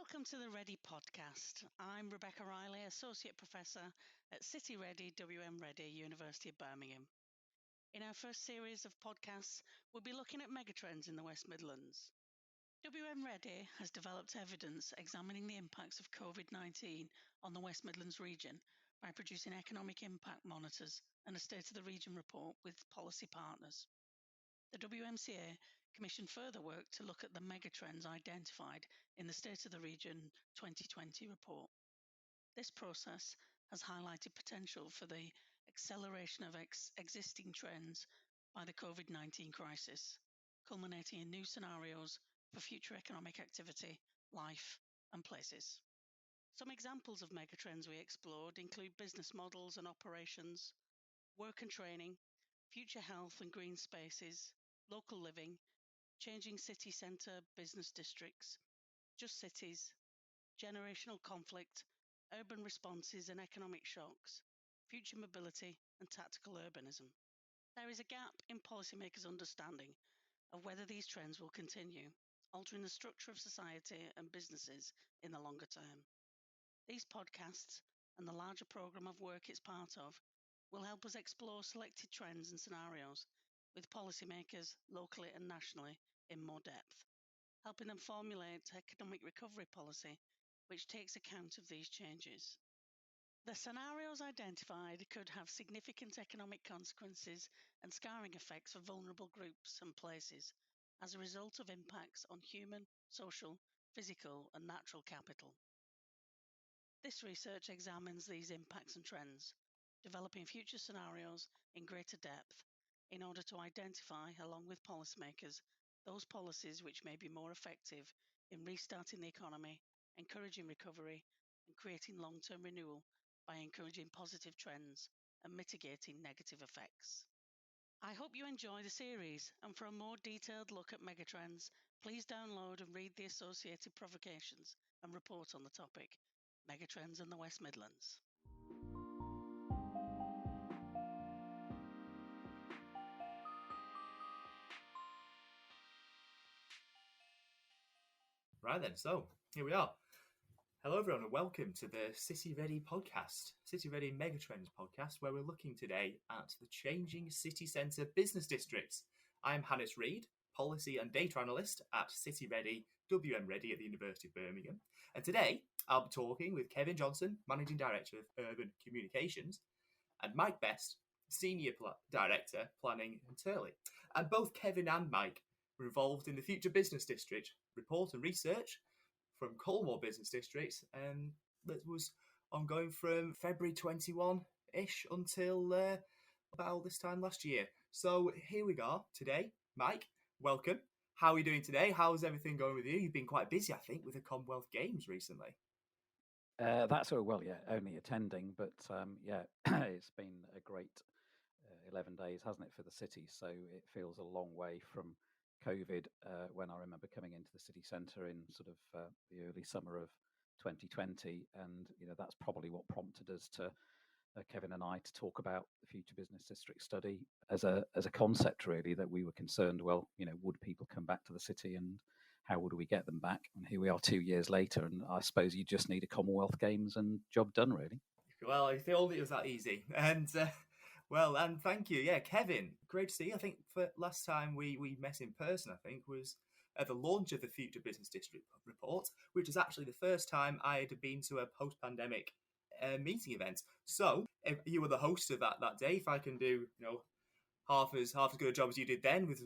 Welcome to the REDI podcast. I'm Rebecca Riley, Associate Professor at City-REDI, WMREDI, University of Birmingham. In our first series of podcasts, we'll be looking at megatrends in the West Midlands. WMREDI has developed evidence examining the impacts of COVID-19 on the West Midlands region by producing economic impact monitors and a State of the Region report with policy partners. The WMCA commissioned further work to look at the megatrends identified in the State of the Region 2020 report. This process has highlighted potential for the acceleration of existing trends by the COVID-19 crisis, culminating in new scenarios for future economic activity, life and places. Some examples of megatrends we explored include business models and operations, work and training, future health and green spaces, local living, changing city centre business districts, just cities, generational conflict, urban responses and economic shocks, future mobility and tactical urbanism. There is a gap in policymakers' understanding of whether these trends will continue, altering the structure of society and businesses in the longer term. These podcasts and the larger programme of work it's part of will help us explore selected trends and scenarios with policymakers locally and nationally in more depth, helping them formulate economic recovery policy which takes account of these changes. The scenarios identified could have significant economic consequences and scarring effects for vulnerable groups and places as a result of impacts on human, social, physical and natural capital. This research examines these impacts and trends, developing future scenarios in greater depth in order to identify, along with policymakers, those policies which may be more effective in restarting the economy, encouraging recovery, and creating long-term renewal by encouraging positive trends and mitigating negative effects. I hope you enjoy the series, and for a more detailed look at megatrends, please download and read the associated provocations and report on the topic, Megatrends in the West Midlands. Right then, so here we are. Hello everyone and welcome to the City-REDI podcast, City-REDI Megatrends podcast, where we're looking today at the changing city centre business districts. I'm Johannes Read, Policy and Data Analyst at City-REDI, WMREDI at the University of Birmingham. And today I'll be talking with Kevin Johnson, Managing Director of Urban Communications, and Mike Best, Senior Director, Planning and Turley. And both Kevin and Mike were involved in the Future Business District report and research from Colmore Business District, and that was ongoing from February 21-ish until about this time last year. So here we are today. Mike, welcome. How are you doing today? How's everything going with you? You've been quite busy, I think, with the Commonwealth Games recently. That's only attending, but it's been a great 11 days, hasn't it, for the city? So it feels a long way from COVID when I remember coming into the city centre in sort of the early summer of 2020, and that's probably what prompted us to Kevin and I to talk about the Future Business District study as a concept, really, that we were concerned, would people come back to the city and how would we get them back? And here we are 2 years later, and I suppose you just need a Commonwealth Games and job done, really. Well, if only it was that easy. And and thank you. Yeah, Kevin, great to see you. I think for last time we met in person, I think, was at the launch of the Future Business District report, which was actually the first time I had been to a post-pandemic meeting event. So if you were the host of that day, if I can do half as good a job as you did then, with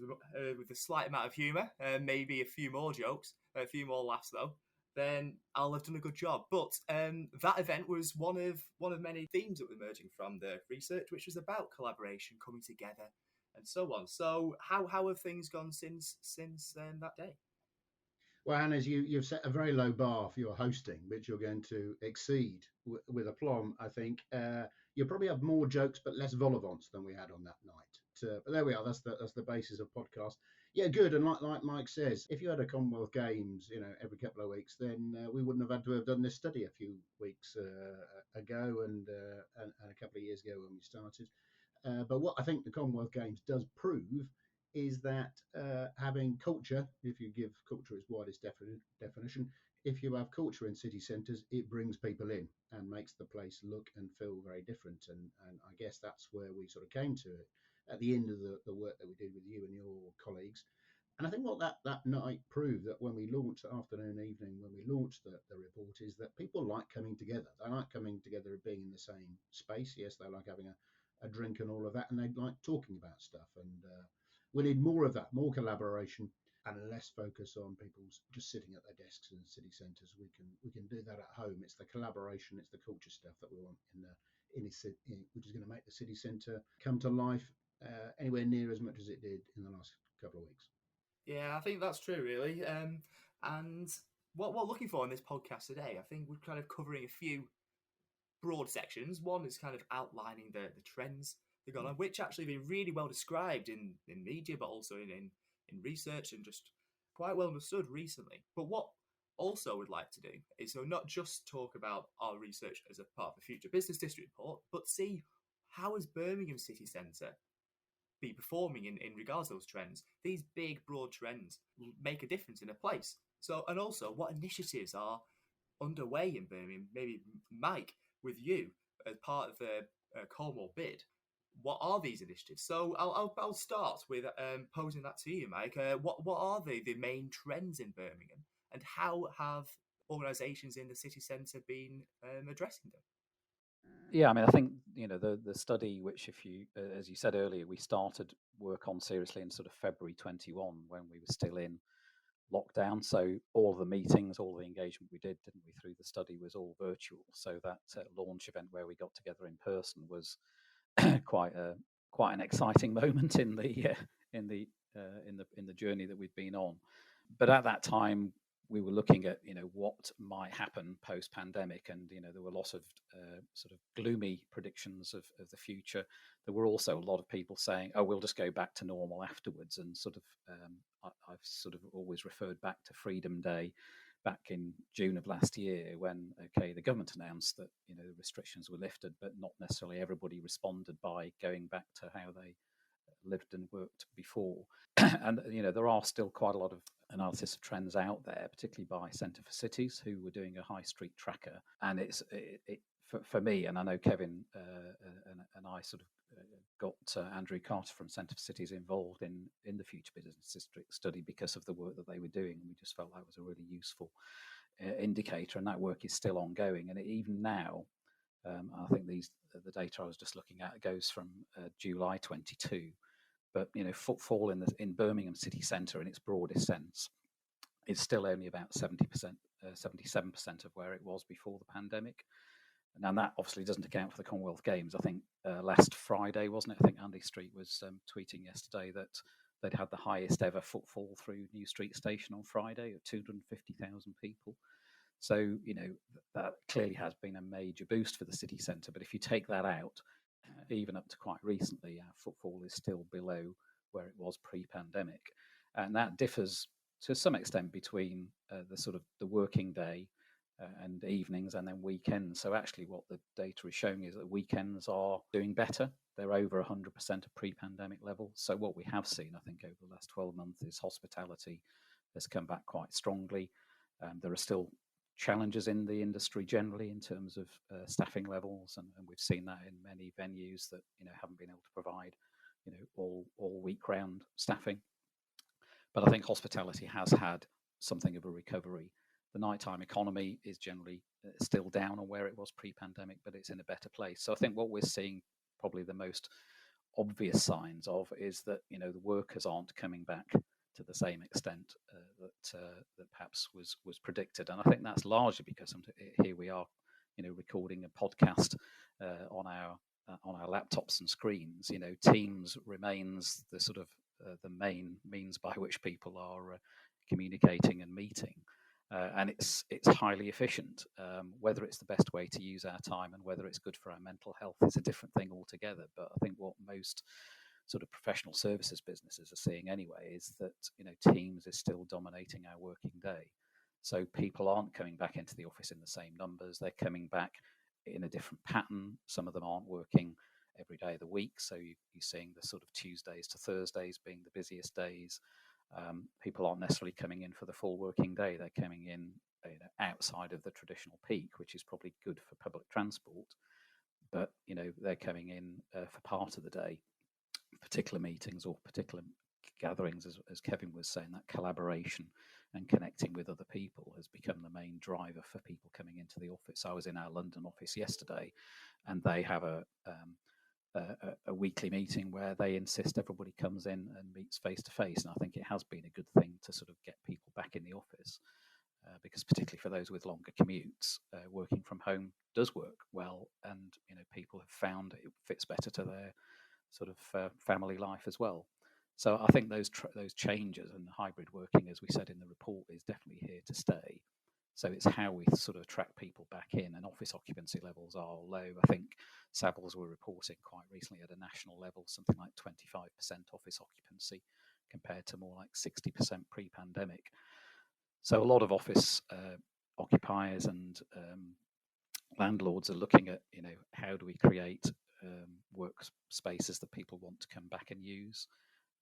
a slight amount of humour, maybe a few more jokes, a few more laughs though, then I'll have done a good job. But that event was one of many themes that were emerging from the research, which was about collaboration, coming together, and so on. So how have things gone since that day? Well, Anne, as you've set a very low bar for your hosting, which you're going to exceed with aplomb, I think. You'll probably have more jokes but less vol au vents than we had on that night. But there we are. That's the basis of podcast. Yeah, good. And like Mike says, if you had a Commonwealth Games, every couple of weeks, then we wouldn't have had to have done this study a few weeks ago and a couple of years ago when we started. But what I think the Commonwealth Games does prove is that having culture, if you give culture its widest definition, if you have culture in city centres, it brings people in and makes the place look and feel very different. And I guess that's where we sort of came to it at the end of the work that we did with you and your colleagues. And I think what that night proved, that when we launched afternoon, evening, when we launched the report, is that people like coming together. They like coming together and being in the same space. Yes, they like having a drink and all of that, and they like talking about stuff. And we need more of that, more collaboration, and less focus on people just sitting at their desks in city centres. We can do that at home. It's the collaboration, it's the culture stuff that we want which is going to make the city centre come to life anywhere near as much as it did in the last couple of weeks. Yeah, I think that's true, really. And what we're looking for in this podcast today, I think we're kind of covering a few broad sections. One is kind of outlining the trends that go on, which actually been really well described in media, but also in research and just quite well understood recently. But what also we'd like to do is so not just talk about our research as a part of the Future Business District report, but see how is Birmingham City Centre be performing in regards to those trends. These big, broad trends make a difference in a place. So, and also what initiatives are underway in Birmingham, maybe Mike, with you as part of the Cornwall bid. What are these initiatives? So I'll start with posing that to you, Mike. What are the main trends in Birmingham, and how have organisations in the city centre been addressing them? Yeah, I mean, I think, the study, which, if you, as you said earlier, we started work on seriously in sort of February 21 when we were still in lockdown. So all the meetings, all the engagement we did, didn't we, through the study was all virtual. So that launch event where we got together in person was quite an exciting moment in the journey that we've been on. But at that time, we were looking at what might happen post pandemic, and there were lots of sort of gloomy predictions of the future. There were also a lot of people saying, "Oh, we'll just go back to normal afterwards." And sort of, I've sort of always referred back to Freedom Day, back in June of last year, when the government announced that the restrictions were lifted, but not necessarily everybody responded by going back to how they lived and worked before. And there are still quite a lot of analysis of trends out there, particularly by Centre for Cities, who were doing a high street tracker. And it for me, and I know Kevin and I sort of got Andrew Carter from Centre for Cities involved in the Future Business District study because of the work that they were doing, and we just felt that was a really useful indicator, and that work is still ongoing. And even now, I think the data I was just looking at goes from July 22. But footfall in Birmingham city centre in its broadest sense is still only about 70%, 77% of where it was before the pandemic. And that obviously doesn't account for the Commonwealth Games. I think last Friday, wasn't it? I think Andy Street was tweeting yesterday that they'd had the highest ever footfall through New Street Station on Friday of 250,000 people. So, that clearly has been a major boost for the city centre. But if you take that out, even up to quite recently, our footfall is still below where it was pre-pandemic. And that differs to some extent between the working day and evenings and then weekends. So actually what the data is showing is that weekends are doing better. They're over 100% of pre-pandemic levels. So what we have seen, I think, over the last 12 months is hospitality has come back quite strongly. There are still challenges in the industry generally in terms of staffing levels, and we've seen that in many venues that haven't been able to provide all week round staffing. But I think hospitality has had something of a recovery. The nighttime economy is generally still down on where it was pre-pandemic, but it's in a better place. So I think what we're seeing, probably the most obvious signs of, is that the workers aren't coming back to the same extent that perhaps was predicted. And I think that's largely because here we are, recording a podcast on our laptops and screens. Teams remains the sort of the main means by which people are communicating and meeting, and it's highly efficient. Whether it's the best way to use our time and whether it's good for our mental health is a different thing altogether. But I think what most sort of professional services businesses are seeing anyway is that Teams is still dominating our working day. So people aren't coming back into the office in the same numbers. They're coming back in a different pattern. Some of them aren't working every day of the week. So you're seeing the sort of Tuesdays to Thursdays being the busiest days. People aren't necessarily coming in for the full working day. They're coming in outside of the traditional peak, which is probably good for public transport. But they're coming in for part of the day, particular meetings or particular gatherings, as Kevin was saying. That collaboration and connecting with other people has become the main driver for people coming into the office. I was in our London office yesterday, and they have a weekly meeting where they insist everybody comes in and meets face to face. And I think it has been a good thing to sort of get people back in the office, because particularly for those with longer commutes, working from home does work well, and people have found it fits better to their sort of family life as well. So I think those changes and hybrid working, as we said in the report, is definitely here to stay. So it's how we sort of attract people back in, and office occupancy levels are low. I think Savills were reporting quite recently at a national level something like 25% office occupancy compared to more like 60% pre-pandemic. So a lot of office occupiers and landlords are looking at, how do we create workspaces that people want to come back and use.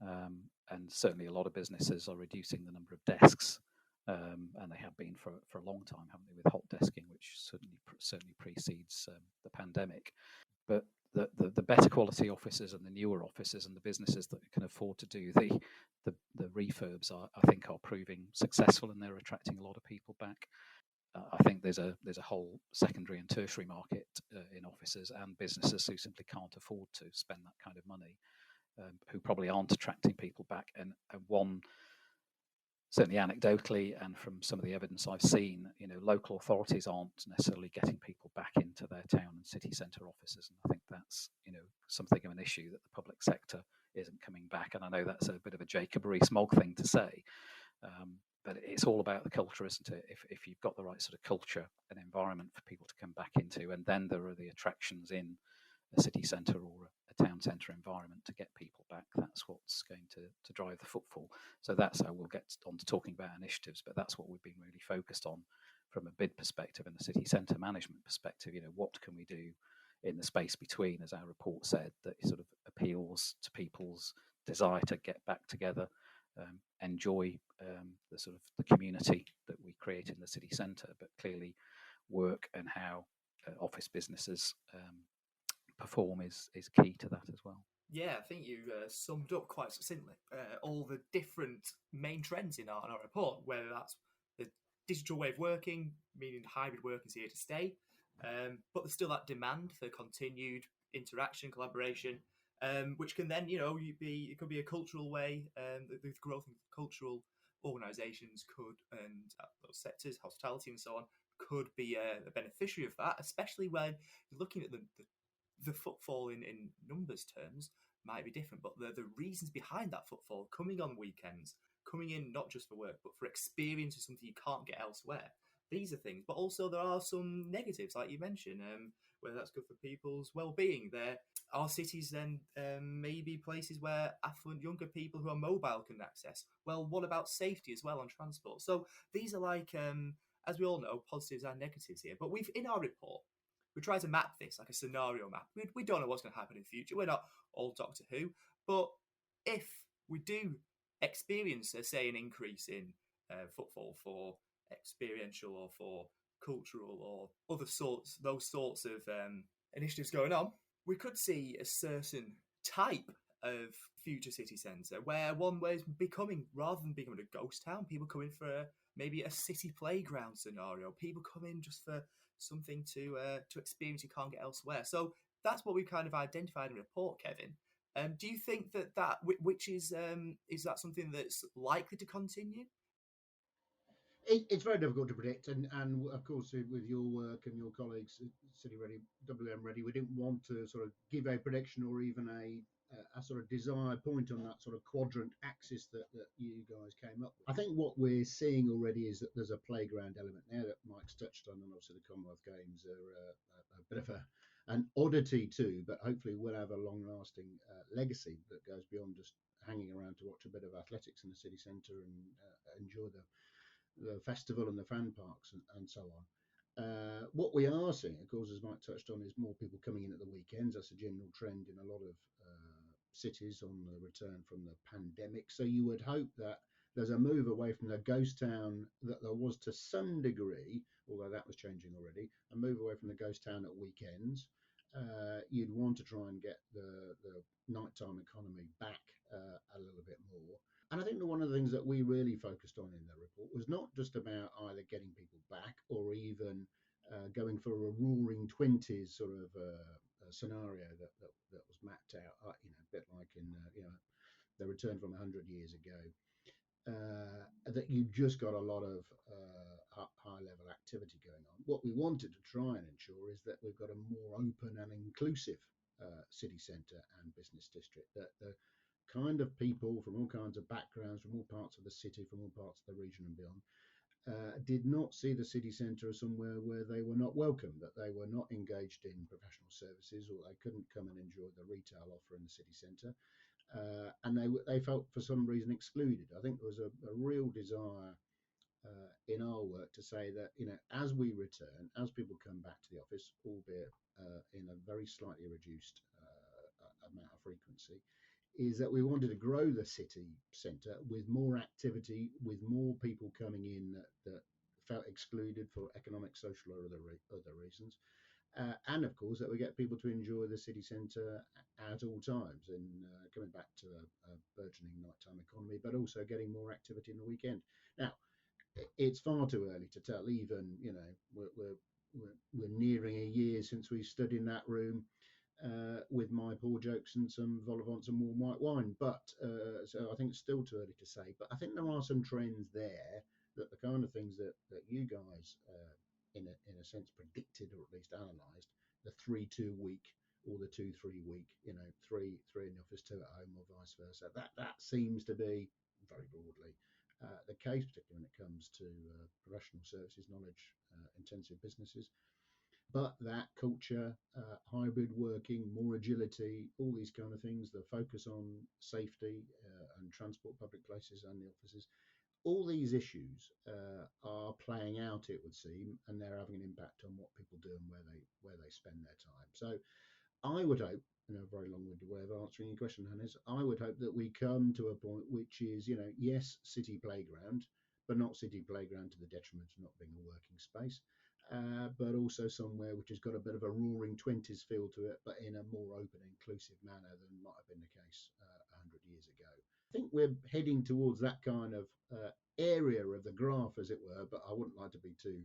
And certainly a lot of businesses are reducing the number of desks, and they have been for a long time, haven't they, with hot desking, which certainly precedes the pandemic. But the better quality offices and the newer offices and the businesses that can afford to do the refurbs I think are proving successful, and they're attracting a lot of people back. I think there's a whole secondary and tertiary market in offices and businesses who simply can't afford to spend that kind of money, who probably aren't attracting people back. And one, certainly anecdotally and from some of the evidence I've seen, local authorities aren't necessarily getting people back into their town and city centre offices. And I think that's, something of an issue, that the public sector isn't coming back. And I know that's a bit of a Jacob Rees-Mogg thing to say, but it's all about the culture, isn't it? If you've got the right sort of culture and environment for people to come back into, and then there are the attractions in a city centre or a town centre environment to get people back, that's what's going to drive the footfall. So that's how we'll get on to talking about initiatives, but that's what we've been really focused on from a bid perspective and a city centre management perspective. What can we do in the space between, as our report said, that sort of appeals to people's desire to get back together, enjoy the sort of the community that we create in the city centre, but clearly work and how office businesses perform is key to that as well. Yeah, I think you summed up quite succinctly all the different main trends in our report, whether that's the digital way of working, meaning hybrid work is here to stay, but there's still that demand for continued interaction, collaboration, which can then, it could be a cultural way. The growth of cultural organisations could, and those sectors, hospitality and so on, could be a beneficiary of that, especially when you're looking at the footfall in numbers terms might be different, but the reasons behind that footfall, coming on weekends, coming in not just for work, but for experience of something you can't get elsewhere. These are things, but also there are some negatives, like you mentioned, whether that's good for people's well-being. There are cities then maybe places where affluent younger people who are mobile can access. Well, what about safety as well on transport? So these are like, as we all know, positives and negatives here. But in our report, we try to map this like a scenario map. We don't know what's going to happen in the future. We're not all Doctor Who. But if we do experience, say, an increase in footfall for experiential or for cultural or those sorts of initiatives going on, we could see a certain type of future city centre where one way is becoming, rather than becoming a ghost town, people come in for maybe a city playground scenario. People come in just for something to experience you can't get elsewhere. So that's what we've kind of identified in the report, Kevin. Do you think that which is that something that's likely to continue? It's very difficult to predict, and of course with your work and your colleagues at City-REDI, WMREDI, we didn't want to sort of give a prediction or even a sort of desired point on that sort of quadrant axis that you guys came up with. I think what we're seeing already is that there's a playground element there that Mike's touched on, and obviously the Commonwealth Games are a bit of an oddity too, but hopefully we'll have a long-lasting legacy that goes beyond just hanging around to watch a bit of athletics in the city centre and enjoy the festival and the fan parks and so on. What we are seeing, of course, as Mike touched on, is more people coming in at the weekends. That's a general trend in a lot of cities on the return from the pandemic. So you would hope that there's a move away from the ghost town that there was to some degree, although that was changing already, a move away from the ghost town at weekends. You'd want to try and get the nighttime economy back a little bit more. And I think that one of the things that we really focused on in the report was not just about either getting people back or even going for a roaring 20s sort of scenario that was mapped out, a bit like in the return from 100 years ago. That you've just got a lot of high level activity going on. What we wanted to try and ensure is that we've got a more open and inclusive city centre and business district, that the kind of people from all kinds of backgrounds, from all parts of the city, from all parts of the region and beyond, did not see the city centre as somewhere where they were not welcome, that they were not engaged in professional services, or they couldn't come and enjoy the retail offer in the city centre. And they felt for some reason excluded. I think there was a real desire in our work to say that, as we return, as people come back to the office, albeit in a very slightly reduced amount of frequency, is that we wanted to grow the city centre with more activity, with more people coming in that felt excluded for economic, social, or other reasons. And of course, that we get people to enjoy the city centre at all times, and coming back to a burgeoning nighttime economy, but also getting more activity in the weekend. Now, it's far too early to tell. Even we're nearing a year since we stood in that room with my poor jokes and some vol au vents and warm white wine. But so I think it's still too early to say. But I think there are some trends there that the kind of things that you guys in a sense predicted, or at least analysed, the 3-2 week or the 2-3 week, three in the office, 2 at home, or vice versa. That seems to be very broadly the case, particularly when it comes to professional services, knowledge intensive businesses. But that culture, hybrid working, more agility, all these kind of things, the focus on safety and transport, public places and the offices, all these issues are playing out, it would seem, and they're having an impact on what people do and where they spend their time. So I would hope, a very long-winded way of answering your question, Hannes, I would hope that we come to a point which is, yes, city playground, but not city playground to the detriment of not being a working space. But also somewhere which has got a bit of a roaring 20s feel to it, but in a more open, inclusive manner than might have been the case 100 years ago. I think we're heading towards that kind of area of the graph, as it were, but I wouldn't like to be too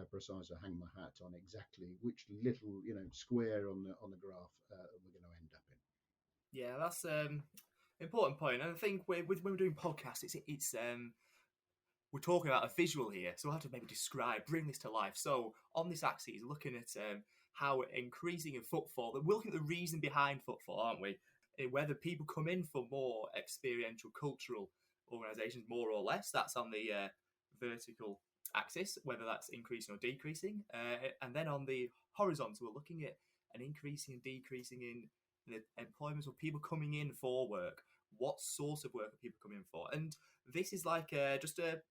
precise or hang my hat on exactly which little square on the graph we're going to end up in. Yeah, that's an important point. And I think when we're doing podcasts, it's we're talking about a visual here, so we'll have to maybe bring this to life. So on this axis, looking at how increasing in footfall, we're looking at the reason behind footfall, aren't we? Whether people come in for more experiential, cultural organisations, more or less, that's on the vertical axis, whether that's increasing or decreasing. And then on the horizontal, we're looking at an increasing and decreasing in the employment of people coming in for work. What sort of work are people coming in for? And this is like just a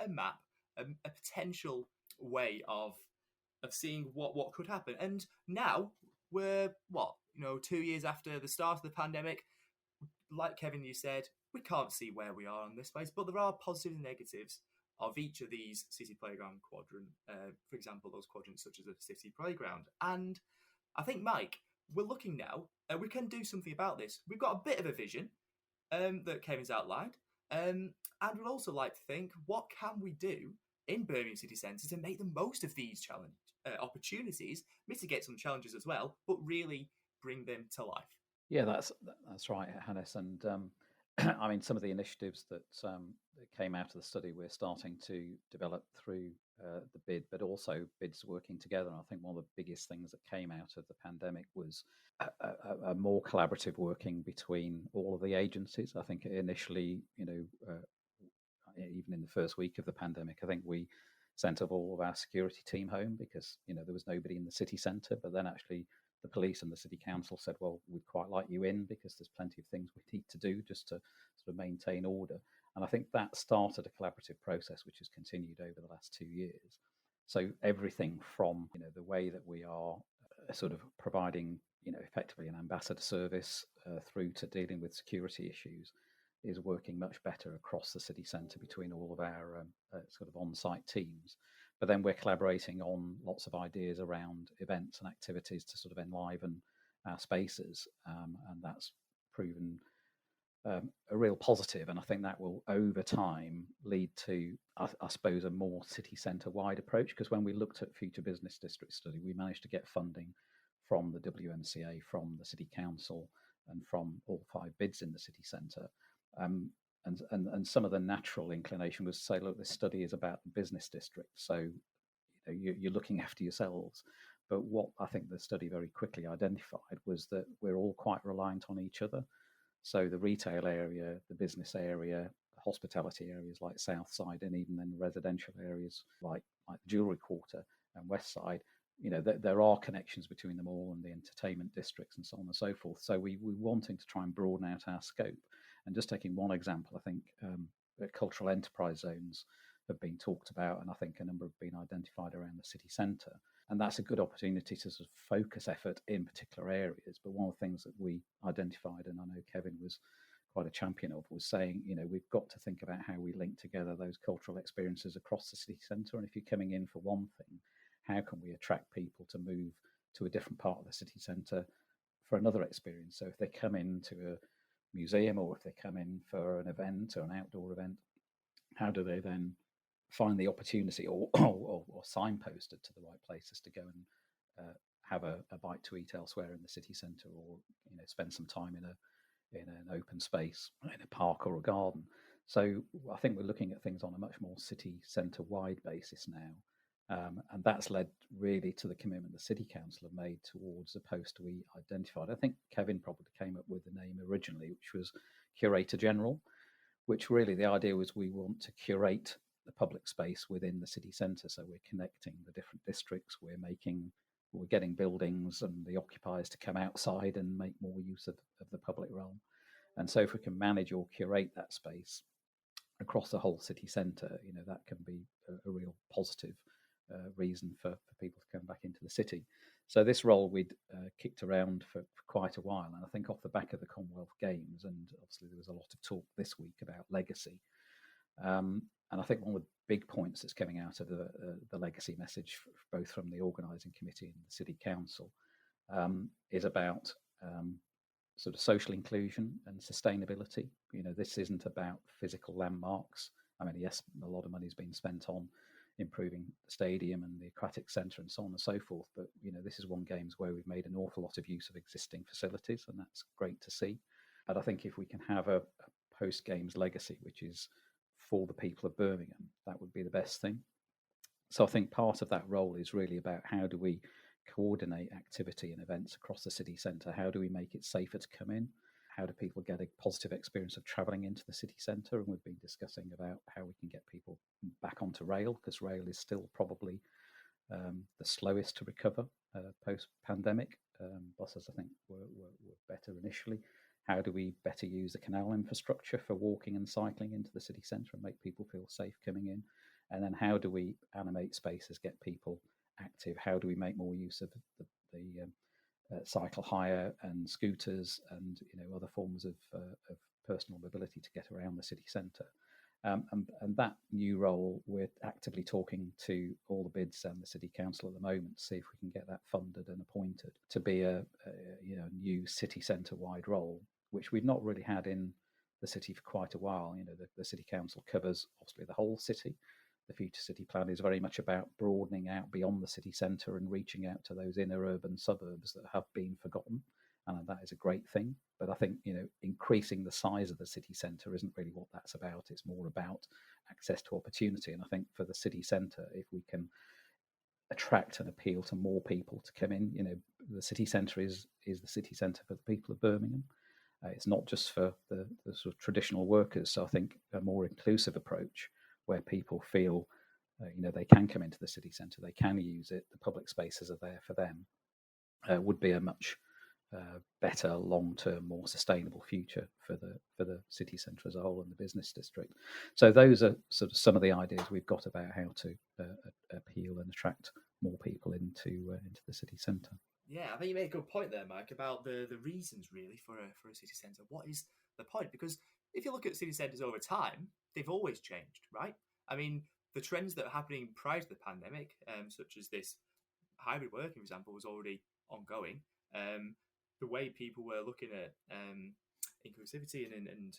map, a potential way of seeing what could happen. And now we're 2 years after the start of the pandemic. Like Kevin, you said, we can't see where we are on this place, but there are positives and negatives of each of these city playground quadrant. For example, those quadrants such as a city playground. And I think, Mike, we're looking now, we can do something about this. We've got a bit of a vision that Kevin's outlined. And we'd also like to think, what can we do in Birmingham City Centre to make the most of these opportunities, mitigate some challenges as well, but really bring them to life? Yeah, that's right, Hannes. And I mean, some of the initiatives that came out of the study we're starting to develop through the bid, but also bids working together. And I think one of the biggest things that came out of the pandemic was a more collaborative working between all of the agencies. I think initially, even in the first week of the pandemic, I think we sent all of our security team home because, there was nobody in the city centre. But then actually the police and the city council said, well, we'd quite like you in because there's plenty of things we need to do just to sort of maintain order. And I think that started a collaborative process which has continued over the last 2 years. So everything from, the way that we are sort of providing, effectively an ambassador service through to dealing with security issues is working much better across the city centre between all of our sort of on-site teams. But then we're collaborating on lots of ideas around events and activities to sort of enliven our spaces, and that's proven a real positive. And I think that will, over time, lead to, I suppose, a more city centre-wide approach. Because when we looked at Future Business District Study, we managed to get funding from the WMCA, from the City Council, and from all 5 bids in the city centre. And some of the natural inclination was to say, look, this study is about the business district, so you're looking after yourselves. But what I think the study very quickly identified was that we're all quite reliant on each other. So the retail area, the business area, the hospitality areas like South Side, and even then residential areas like the Jewellery Quarter and West Side, there are connections between them all, and the entertainment districts and so on and so forth. So we're wanting to try and broaden out our scope. And just taking one example, I think cultural enterprise zones have been talked about, and I think a number have been identified around the city centre. And that's a good opportunity to sort of focus effort in particular areas. But one of the things that we identified, and I know Kevin was quite a champion of, was saying, we've got to think about how we link together those cultural experiences across the city centre. And if you're coming in for one thing, how can we attract people to move to a different part of the city centre for another experience? So if they come into a museum, or if they come in for an event or an outdoor event, how do they then find the opportunity or signposted to the right places to go and have a bite to eat elsewhere in the city centre, or spend some time in an open space, in a park or a garden. So I think we're looking at things on a much more city centre wide basis now. And that's led really to the commitment the City Council have made towards a post we identified. I think Kevin probably came up with the name originally, which was Curator General, which really the idea was we want to curate the public space within the city centre. So we're connecting the different districts, we're getting buildings and the occupiers to come outside and make more use of the public realm. And so if we can manage or curate that space across the whole city centre, that can be a real positive reason for people to come back into the city. So this role we'd kicked around for quite a while, and I think off the back of the Commonwealth Games, and obviously there was a lot of talk this week about legacy, and I think one of the big points that's coming out of the legacy message, both from the organising committee and the City Council, is about sort of social inclusion and sustainability. This isn't about physical landmarks. I mean, yes, a lot of money is being spent on improving the stadium and the aquatic centre and so on and so forth. But, this is one games where we've made an awful lot of use of existing facilities, and that's great to see. But I think if we can have a post-games legacy, which is for the people of Birmingham, that would be the best thing. So I think part of that role is really about how do we coordinate activity and events across the city centre? How do we make it safer to come in? How do people get a positive experience of travelling into the city centre? And we've been discussing about how we can get people back onto rail, because rail is still probably the slowest to recover post-pandemic. Buses, I think, were better initially. How do we better use the canal infrastructure for walking and cycling into the city centre and make people feel safe coming in? And then how do we animate spaces, get people active? How do we make more use of the cycle hire and scooters and other forms of personal mobility to get around the city centre? And that new role, we're actively talking to all the bids and the City Council at the moment to see if we can get that funded and appointed to be a new city centre wide role, which we've not really had in the city for quite a while. The City Council covers obviously the whole city. The Future City Plan is very much about broadening out beyond the city centre and reaching out to those inner urban suburbs that have been forgotten. And that is a great thing. But I think, increasing the size of the city centre isn't really what that's about. It's more about access to opportunity. And I think for the city centre, if we can attract and appeal to more people to come in, the city centre is the city centre for the people of Birmingham. It's not just for the sort of traditional workers. So I think a more inclusive approach where people feel, they can come into the city centre, they can use it, the public spaces are there for them, would be a much better, long-term, more sustainable future for the city centre as a whole and the business district. So those are sort of some of the ideas we've got about how to appeal and attract more people into the city centre. Yeah, I think you made a good point there, Mike, about the reasons really for a city centre. What is the point? Because if you look at city centres over time, they've always changed, right? I mean, the trends that are happening prior to the pandemic, such as this hybrid working, for example, was already ongoing. The way people were looking at inclusivity and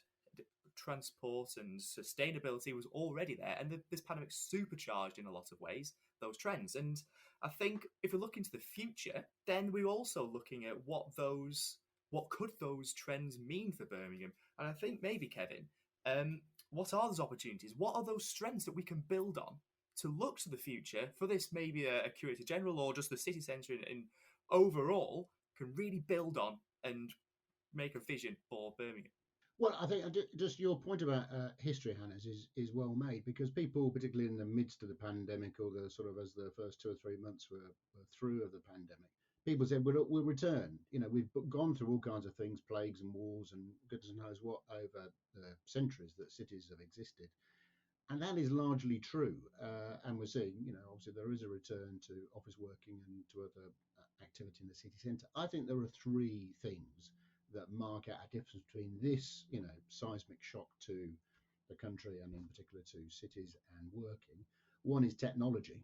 transport and sustainability was already there, and this pandemic supercharged in a lot of ways those trends. And I think if we look into the future, then we're also looking at what could those trends mean for Birmingham. And I think maybe, Kevin, what are those opportunities? What are those strengths that we can build on to look to the future for this, maybe a curator general or just the city centre in overall can really build on and make a vision for Birmingham? Well, I think just your point about history, Hannes, is well made, because people, particularly in the midst of the pandemic, or the sort of as the first 2 or 3 months were through of the pandemic, people said we'll return. We've gone through all kinds of things, plagues and wars and goodness knows what, over the centuries that cities have existed. And that is largely true. And we're seeing, obviously there is a return to office working and to other activity in the city centre. I think there are three things that mark out a difference between this, seismic shock to the country, and in particular to cities and working. One is technology.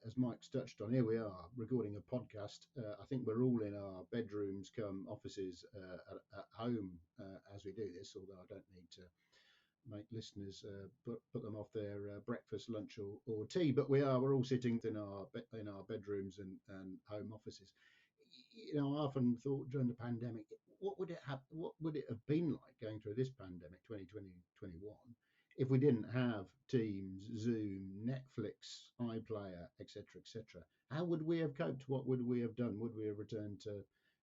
As Mike's touched on, here we are recording a podcast. I think we're all in our bedrooms come offices at home as we do this, although I don't need to make listeners put them off their breakfast, lunch, or tea. But we're all sitting in our bedrooms and home offices. I often thought during the pandemic, what would it have been like going through this pandemic, 2020-21, if we didn't have Teams, Zoom, Netflix, iPlayer, etc., etc.? How would we have coped? What would we have done? Would we have returned to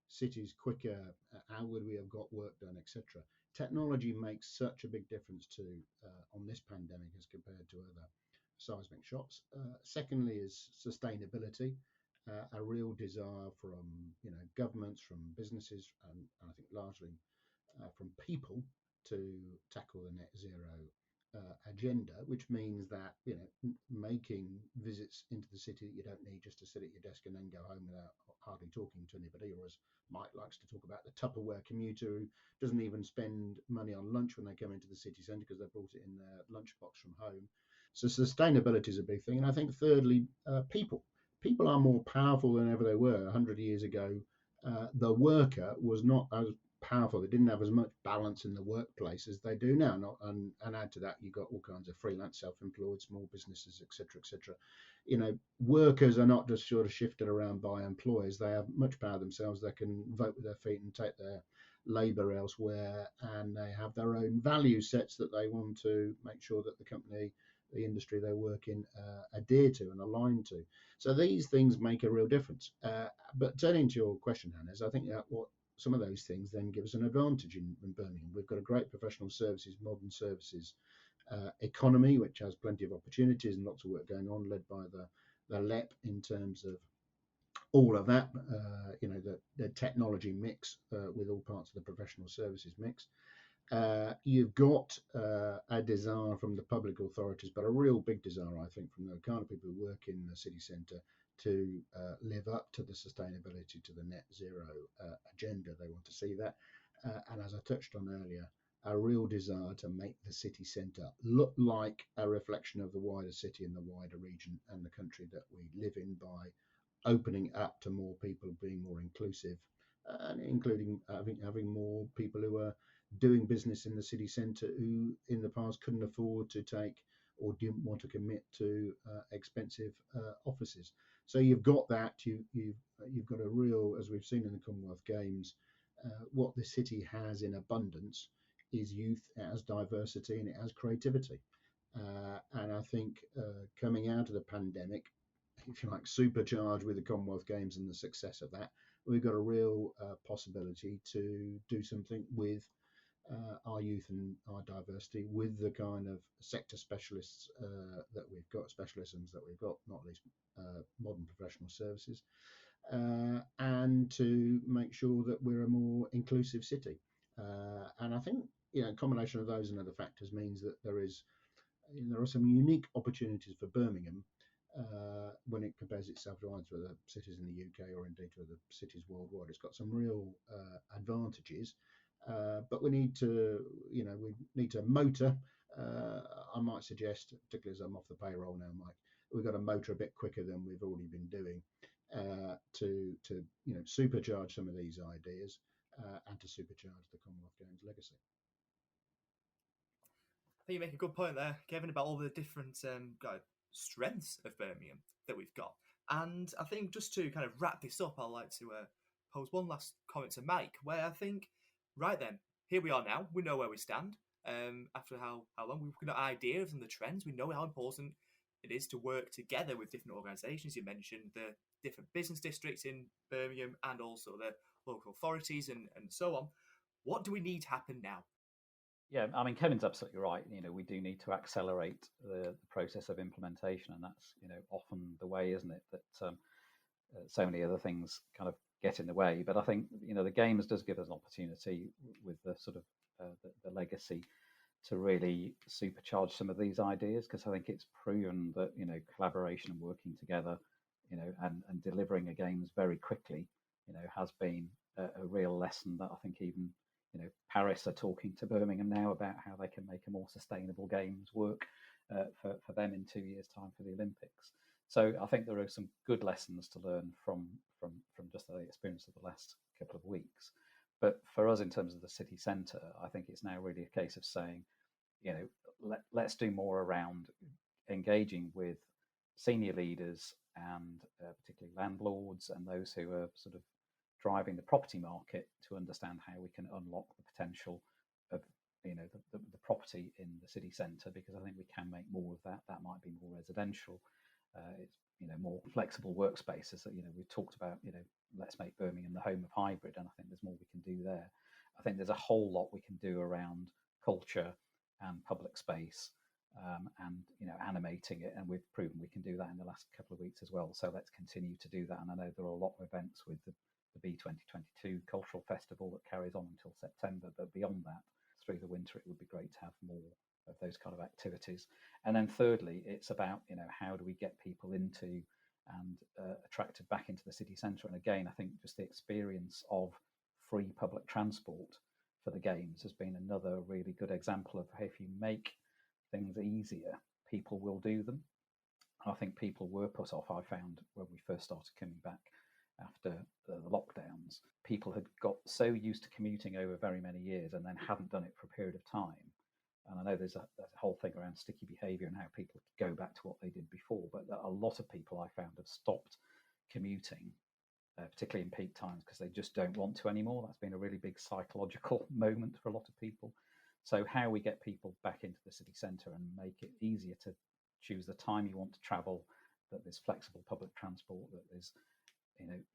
cities quicker? How would we have got work done, etc.? Technology makes such a big difference on this pandemic as compared to other seismic shocks. Secondly is sustainability. A real desire from governments, from businesses, and I think largely from people to tackle the net zero agenda, which means that making visits into the city that you don't need just to sit at your desk and then go home without hardly talking to anybody, or as Mike likes to talk about, the Tupperware commuter who doesn't even spend money on lunch when they come into the city centre because they brought it in their lunchbox from home. So sustainability is a big thing. And I think thirdly, people. People are more powerful than ever they were 100 years ago. The worker was not as powerful. They didn't have as much balance in the workplace as they do now. And add to that, you've got all kinds of freelance, self-employed, small businesses, etc., etc. Workers are not just sort of shifted around by employers. They have much power themselves. They can vote with their feet and take their labour elsewhere, and they have their own value sets that they want to make sure that the industry they work in adhere to and align to. So these things make a real difference. But turning to your question, Hannes, I think that what some of those things then give us an advantage in Birmingham. We've got a great professional services, modern services economy, which has plenty of opportunities and lots of work going on, led by the LEP in terms of all of that, the technology mix with all parts of the professional services mix. You've got a desire from the public authorities, but a real big desire, I think, from the kind of people who work in the city centre to live up to the sustainability, to the net zero agenda. They want to see that. And as I touched on earlier, a real desire to make the city centre look like a reflection of the wider city and the wider region and the country that we live in, by opening up to more people, being more inclusive, and including having more people who are doing business in the city centre who in the past couldn't afford to take or didn't want to commit to expensive offices. So you've got that. You've got a real, as we've seen in the Commonwealth Games, what the city has in abundance is youth, it has diversity, and it has creativity. And I think coming out of the pandemic, if you like, supercharged with the Commonwealth Games and the success of that, we've got a real possibility to do something with our youth and our diversity, with the kind of sector specialists that we've got, specialisms that we've got, not least modern professional services, and to make sure that we're a more inclusive city. And I think a combination of those and other factors means that there are some unique opportunities for Birmingham when it compares itself to either other cities in the UK or indeed to other cities worldwide. It's got some real advantages. But we need to, motor. I might suggest, particularly as I'm off the payroll now, Mike, we've got to motor a bit quicker than we've already been doing to supercharge some of these ideas and to supercharge the Commonwealth Games legacy. I think you make a good point there, Kevin, about all the different strengths of Birmingham that we've got. And I think just to kind of wrap this up, I'd like to pose one last comment to Mike, where I think, right then, here we are now. We know where we stand. After how long we've got an idea of the trends, we know how important it is to work together with different organisations. You mentioned the different business districts in Birmingham and also the local authorities and so on. What do we need to happen now? Yeah, I mean, Kevin's absolutely right. We do need to accelerate the process of implementation, and that's often the way, isn't it? That so many other things kind of get in the way. But I think the Games does give us an opportunity with the sort of the legacy to really supercharge some of these ideas, because I think it's proven that collaboration and working together, and delivering a Games very quickly, has been a real lesson that I think even Paris are talking to Birmingham now about how they can make a more sustainable Games work for them in 2 years' time for the Olympics. So I think there are some good lessons to learn from just the experience of the last couple of weeks. But for us, in terms of the city centre, I think it's now really a case of saying, let's do more around engaging with senior leaders and particularly landlords and those who are sort of driving the property market to understand how we can unlock the potential of the property in the city centre, because I think we can make more of that. That might be more residential. It's more flexible workspaces that we've talked about. Let's make Birmingham the home of hybrid, and I think there's more we can do there. I think there's a whole lot we can do around culture and public space, and animating it, and we've proven we can do that in the last couple of weeks as well. So let's continue to do that. And I know there are a lot of events with the B2022 Cultural Festival that carries on until September, but beyond that, through the winter, it would be great to have more of those kind of activities. And then thirdly, it's about how do we get people into and attracted back into the city centre. And again, I think just the experience of free public transport for the Games has been another really good example of how if you make things easier, people will do them. I think people were put off, I found, when we first started coming back after the lockdowns. People had got so used to commuting over very many years and then hadn't done it for a period of time. And I know there's a whole thing around sticky behaviour and how people go back to what they did before, but a lot of people I found have stopped commuting, particularly in peak times, because they just don't want to anymore. That's been a really big psychological moment for a lot of people. So how we get people back into the city centre and make it easier to choose the time you want to travel, that there's flexible public transport, that there's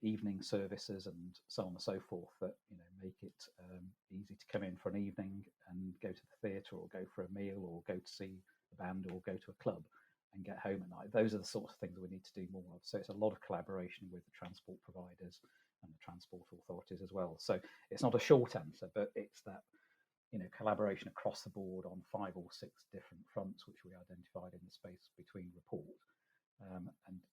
evening services and so on and so forth, that make it easy to come in for an evening and go to the theatre or go for a meal or go to see the band or go to a club and get home at night. Those are the sorts of things that we need to do more of. So it's a lot of collaboration with the transport providers and the transport authorities as well. So it's not a short answer, but it's that collaboration across the board on 5 or 6 different fronts, which we identified in the space between report,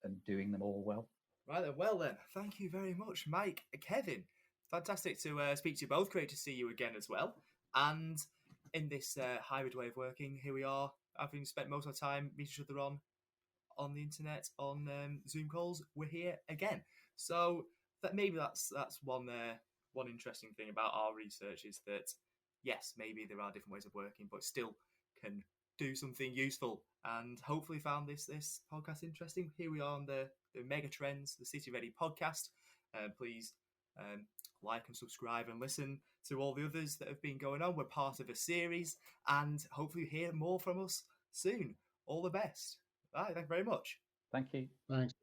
and doing them all well. Right then, well then, thank you very much, Mike, Kevin. Fantastic to speak to you both. Great to see you again as well. And in this hybrid way of working, here we are, having spent most of our time meeting each other on the internet, on Zoom calls. We're here again. So that maybe that's one interesting thing about our research is that yes, maybe there are different ways of working, but still can do something useful. And hopefully found this podcast interesting. Here we are on the Megatrends, the City-REDI podcast. Please like and subscribe and listen to all the others that have been going on. We're part of a series, and hopefully hear more from us soon. All the best. Right, thank you very much. Thank you. Thanks.